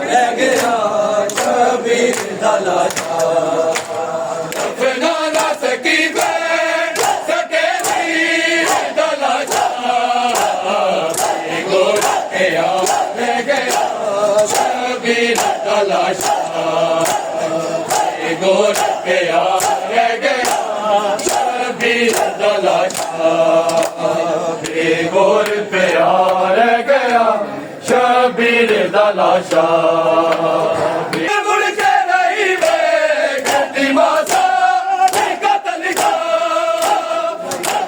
रह गया शबीर दा लाशा दफना ना सकी सके वीर दा लाशा गोर गया रह गया शबीर दा लाशा गोर गया रह गया शबीर दा लाशा गोर पिया रह गया शबीर दा लाशा मुड़ के रही वे गड्डी मासा कतल का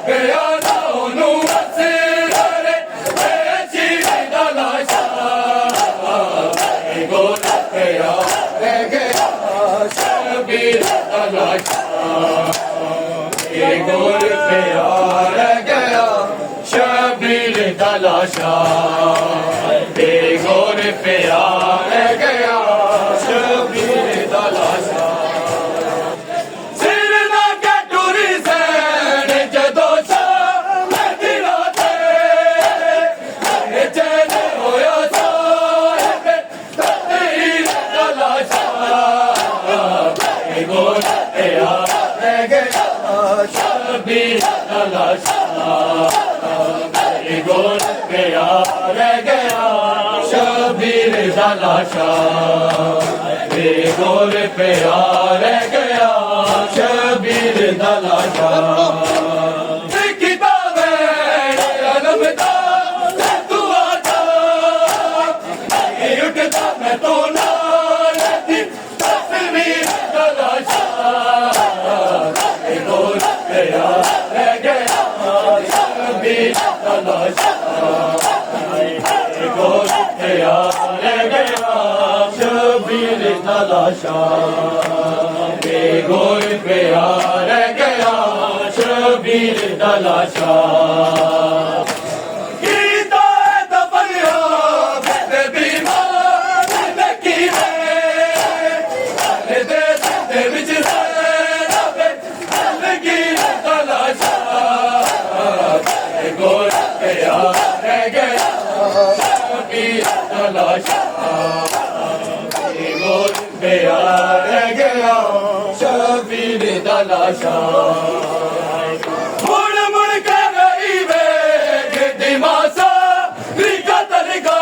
गया ना ओनू असरे शबीर दा लाशा गोर पिया रह गया शबीर दा लाशा गोर पिया रह गया शबीर दा लाशा गोर पिया रह गया शबीर दा लाशा सिर ना के टुरी सैन जदों दिला ते चैन होया साहिब तकदीर दा लाशा गोर पिया रह गया शबीर दा लाशा गोर पिया रह गया शबीर दा लाशा गोर पिया रह गया शबीर दा लाशा मैं तो नाल तस्वीर दा लाशा गोर पिया रह गया शबीर दा लाशा गोर पिया रह गया शबीर दा लाशा गोर पिया रह गया शबीर दा लाशा गोर पिया रह गया शबीर दा लाशा गोर पिया रह गया शबीर दा लाशा मुड़ मुड़ के रही वे गड्डी मासा कतल का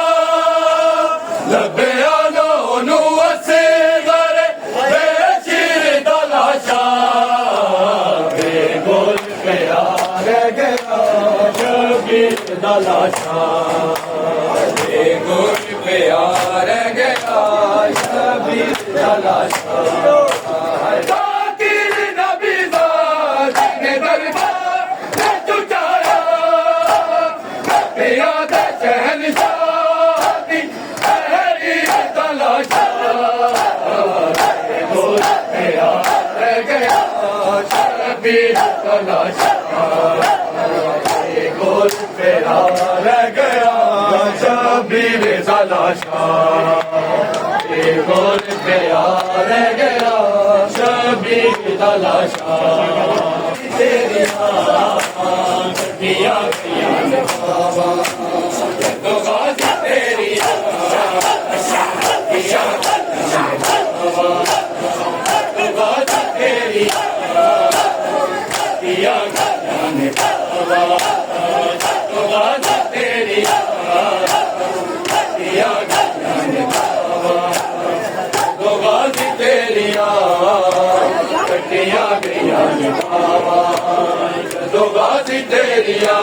लभया नोनू असगरे शबीर दा लाशा गोर पिया रह गया शबीर दा लाशा गोर पिया रह गया शबीर दा लाशा ताकीर नबी ने दरबार चुचाया पिया दे शहनशाह दी तहरीर दा लाशा गोर पिया रह गया शबीर दा लाशा गोर पिया रह गया शबीर दा लाशा गोर पिया रह गया शबीर दा लाशा तेरिया गड्डियां गईयां ने बाबा तो गाजी तेरिया गड्डियां गईयां ने बाबा तो गाजी तेरिया गड्डियां गईयां ने बाबा तो गाजी तेरिया गड्डियां गईयां ने बाबा तो गाजी तेरिया गड्डियां गईयां ने बाबा तो गाजी तेरिया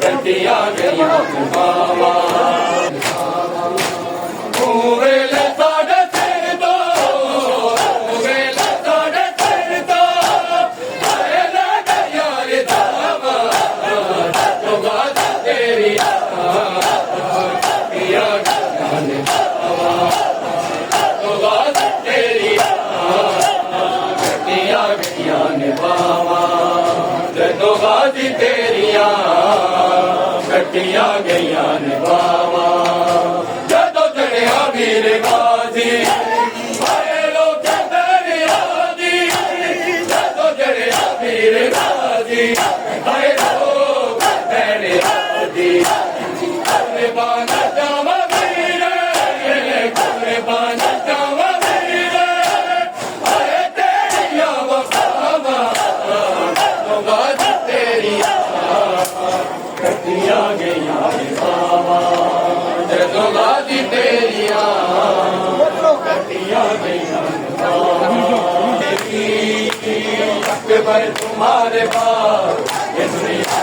गड्डियां गईयां ने बाबा वेले साढ़े सिर तो वेले साढ़े सिर तो यार दावा तो गाजी तेरिया गड्डियां गईयां ने बाबा तो गाजी तेरिया गड्डियां गईयां ने बाबा तो गाजी तेरिया गड्डियां गईयां ने बाबा जदों चढ़िया वीर गाजी आए लोग दरिया दी जदों चढ़िया वीर गाजी आए लोग दरिया दी बाना जावा वीर गादी तेरिया अकबर तुम्हारे बाद ये दुनिया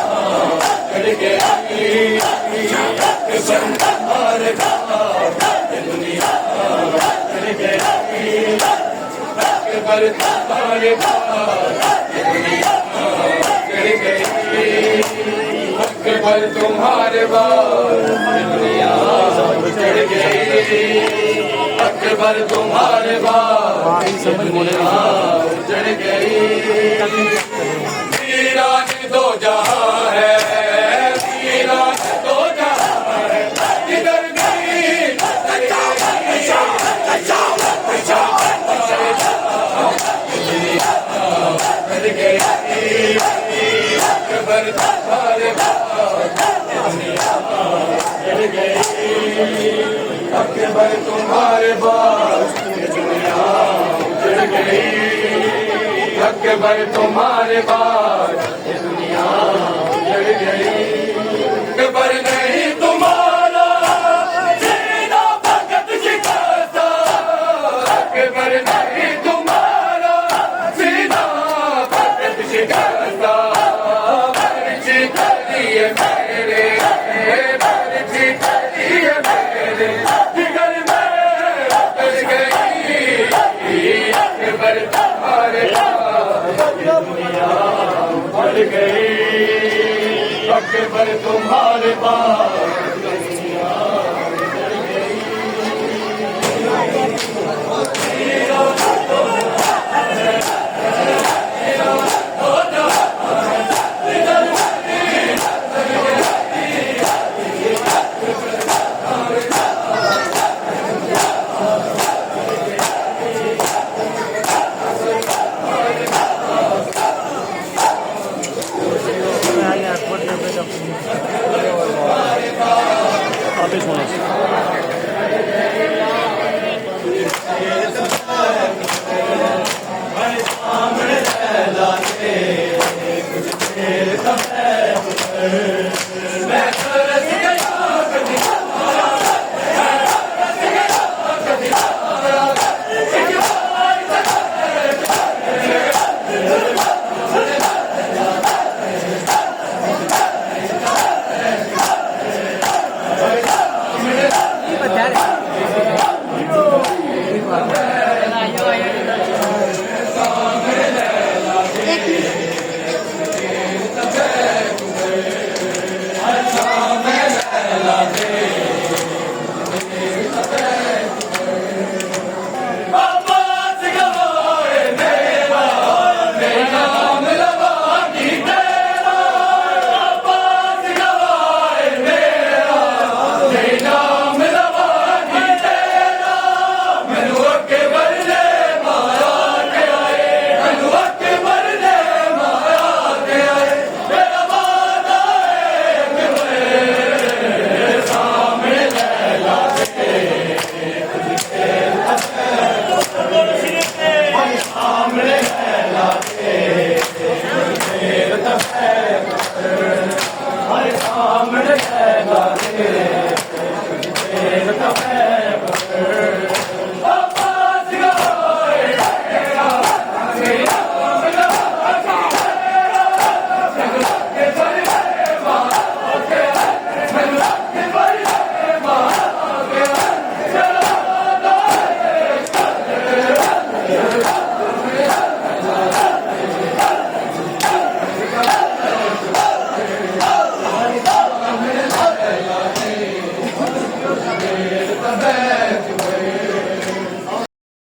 चढ़ गई। अकबर तुम्हारे बाद ये दुनिया चढ़ गई। अकबर तुम्हारे बाद ये दुनिया चढ़ गई। अकबर तुम्हारे बाद ये दुनिया चढ़ गई। अकबर तुम्हारे बाद ये दुनिया चढ़ गई। वीरान दो जहां है, वीरान दो जहां है, किधर गई चढ़ गई। अकबर तुम्हारे बाद ये दुनिया चढ़ गई। अकबर तुम्हारे बाद ये दुनिया चढ़ गई। अकबर तुम्हारे बाद ये दुनिया चढ़ गई। अकबर नहीं तुम्हारा सीना भगत शिकाता। अकबर नहीं तुम्हारा सीना भगत शिकाता। मर्जी करिए मेरे, मर्जी करिए मेरे, जिगर में उतर गई। अकबर तुम्हारे दुनिया बढ़ गई। अकबर तुम्हारे बाद दुनिया बढ़ सामने